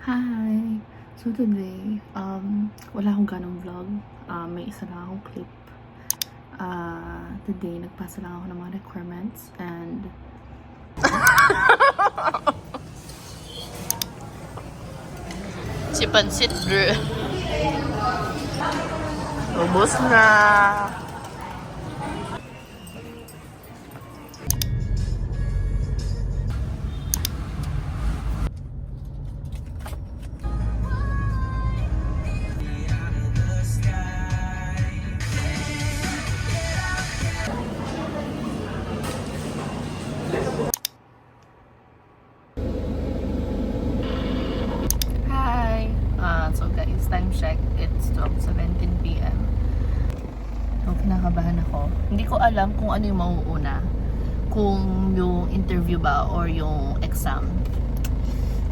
Hi! So today, wala akong ganong vlog. May isa lang akong clip. Today, nagpasa lang ako ng mga requirements and Si Pansit Girl. Ubus na. Hi! So guys, time check. It's 12:17 p.m. So, kinakabahan ako. Hindi ko alam kung ano yung mauuna. Kung yung interview ba or yung exam.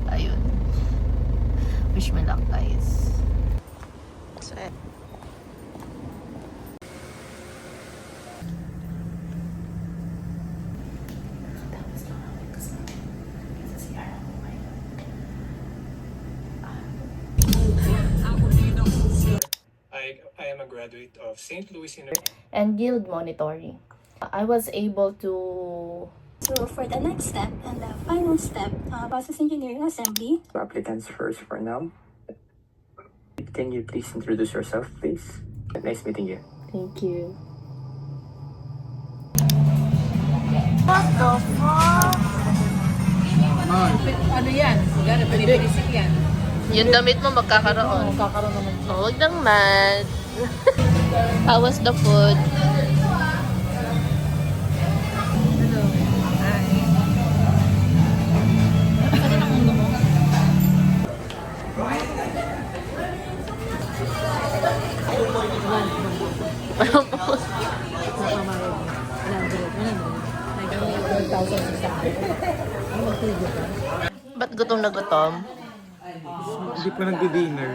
Ayun. Wish me luck, guys. So, I am a graduate of St. Louis University. and guild monitoring. I was able to So for the next step and the final step, process engineering assembly. Applicants first for now. Can you please introduce yourself, please? Nice meeting you. thank you. What the fuck? Ano yan? Gano'n, pinipilisik yan. Yung damit mo magkakaroon. Kakaroon naman. Oh, huwag nang mad. How was the food? Ba't gutom na gutom? Hindi pa nagdi-dinner.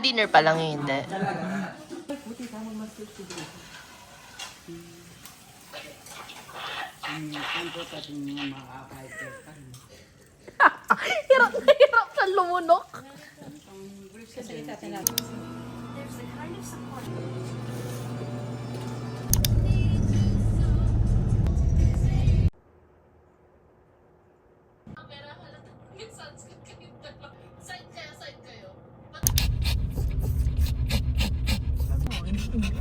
Dinner pa lang yun, hindi. Hirap na lumunok.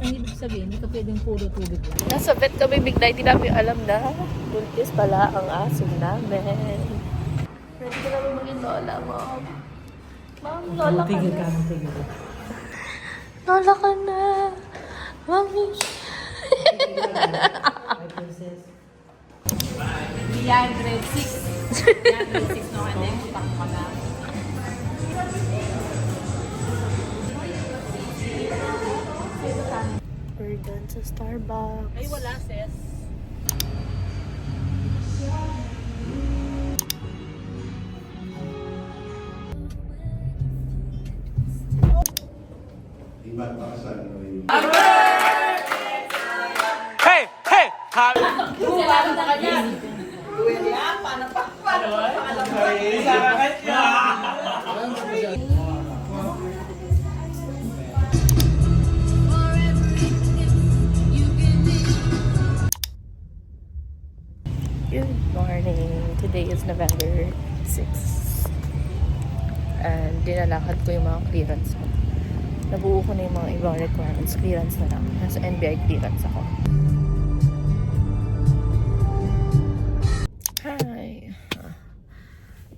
Ang ibig sabihin, hindi ka pwedeng puro tubig lang. Nasa vet kami bigla, hindi namin alam na buntis pala ang aso namin. Pwede ka namin maging lola mo. Ma'am, lola ka na. Lola ka na. Mami. Yan, grade 6. Yan, grade 6 no, and then takbo ka na. We're done sa Starbucks. Ay, wala, sis. Hey! Hey! Good morning. Today is November 6. And dinalakad ko yung mga clearance ko. Nabuo ko na yung mga ibang requirements. Clearance na lang. Nasa NBI clearance ako. Hi.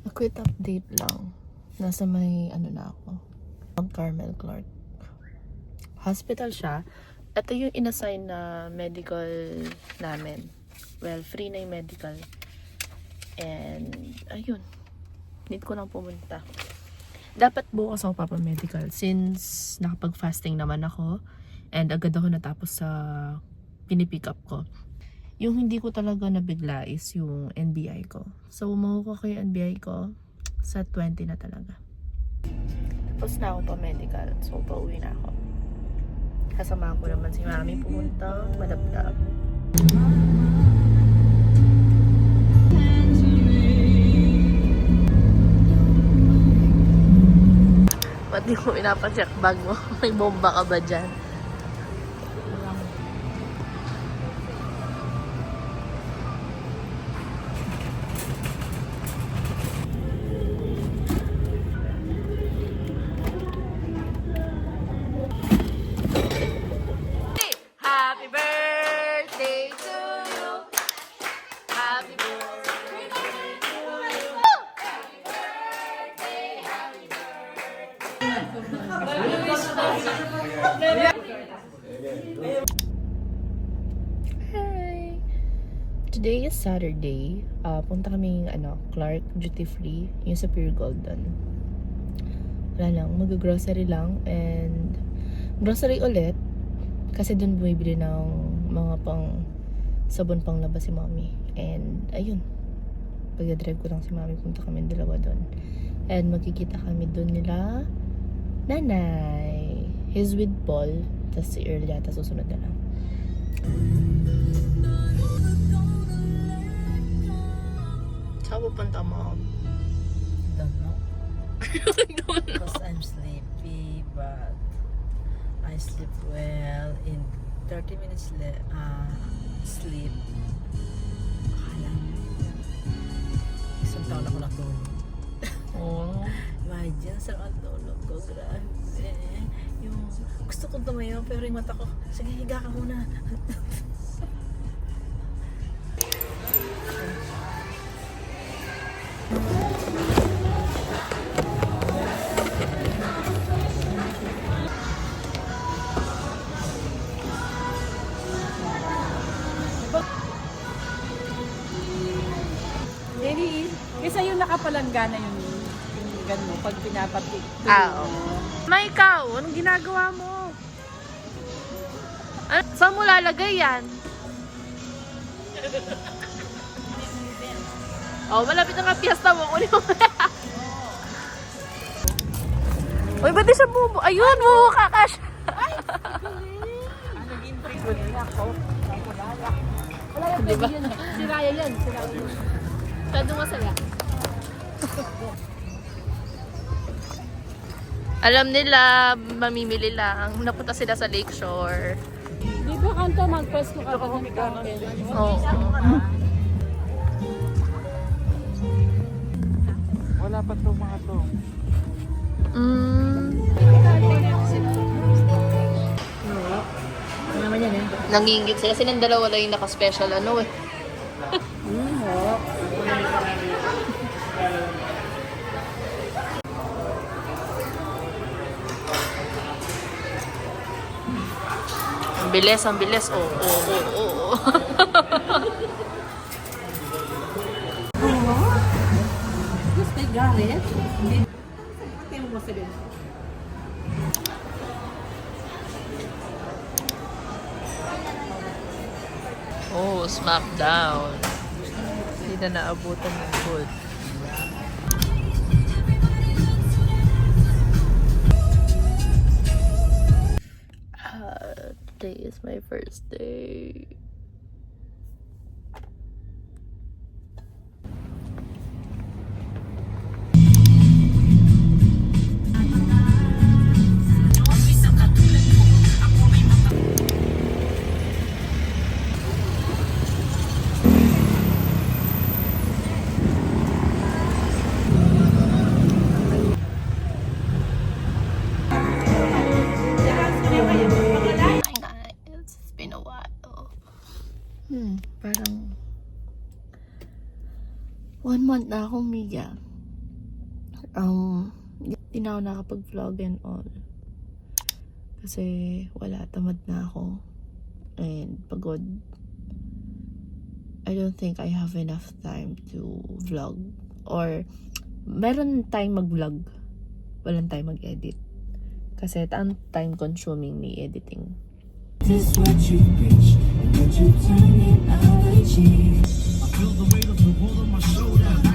A quick update lang. Nasa may ano na ako. Mount Carmel, Clark. Hospital siya. Ito yung inassign na medical namin. Well, free na yung medical. And, ayun. Need ko lang pumunta. Dapat bukas ako papamedical since nakapag-fasting naman ako and agad ako natapos sa pinipick up ko. Yung hindi ko talaga nabigla is yung NBI ko. So, makukuha ko yung NBI ko sa 20 na talaga. Tapos na ako pa-medical. So, pauwi na ako. Kasama ko naman si mami pumunta. Madapdap. Ba't di mo pinapacheck bag mo? May bomba ka ba dyan? Happy birthday to you. Happy birthday to you. Hi! Today is Saturday. Punta kaming Clark Duty Free, yung sa Pure Golden. Wala lang, mag-grocery lang and grocery ulit kasi dun bumibili ng mga pang sabon pang labas si mommy. And ayun, pag-drive ko lang si mommy, punta kami dalawa dun. And magkikita kami dun nila nanay. He's with Paul. Tapos si Earl yata susunod na lang. Saan pupunta mo? Don't know. Because I'm sleepy, but I sleep well. In 30 minutes sleep. Akala niya. Isang taon ako natulog. Oh. Imagine, saan ang tulog ko. Grabe. Yung gusto kong tumayo, pero yung mata ko, sige, higa ka muna. Maybe, kasi yung nakapalanggana yung gano'n pag pinapatik. Oo. Ma, ikaw, anong ginagawa mo? Saan mo lalagay yan? Oh, malapit na nga piyesta mo. Kunin mo. Uy, ba't di siya bubo? Ayun, bubuka ka siya. Diba? Si Raya yan. Si Raya yan. Masyadong masaya. Alam nila, mamimili lang. Napunta sila sa Lakeshore. Di ba kanto mag-press mo ka pa ng fountain? Oo. Wala pa itong mga to. Nangingit sila. Silang dalawa lang yung naka-special eh. Ang bilis, ang bilis. Oo. Gusto may galit? Tingnan mo sa ganun. Oh, smackdown. Hindi na naabutan ng food. Today is my first day. It's been a while. Parang 1 month na akong miga. Hindi na ako nakapag-vlog and all. Kasi wala, tamad na ako. And pagod. I don't think I have enough time to vlog. Or meron time mag-vlog. Walang time mag-edit. Kasi time consuming may editing. This what you preach, and what you turn it out of cheese. I feel the weight of the world on my shoulder.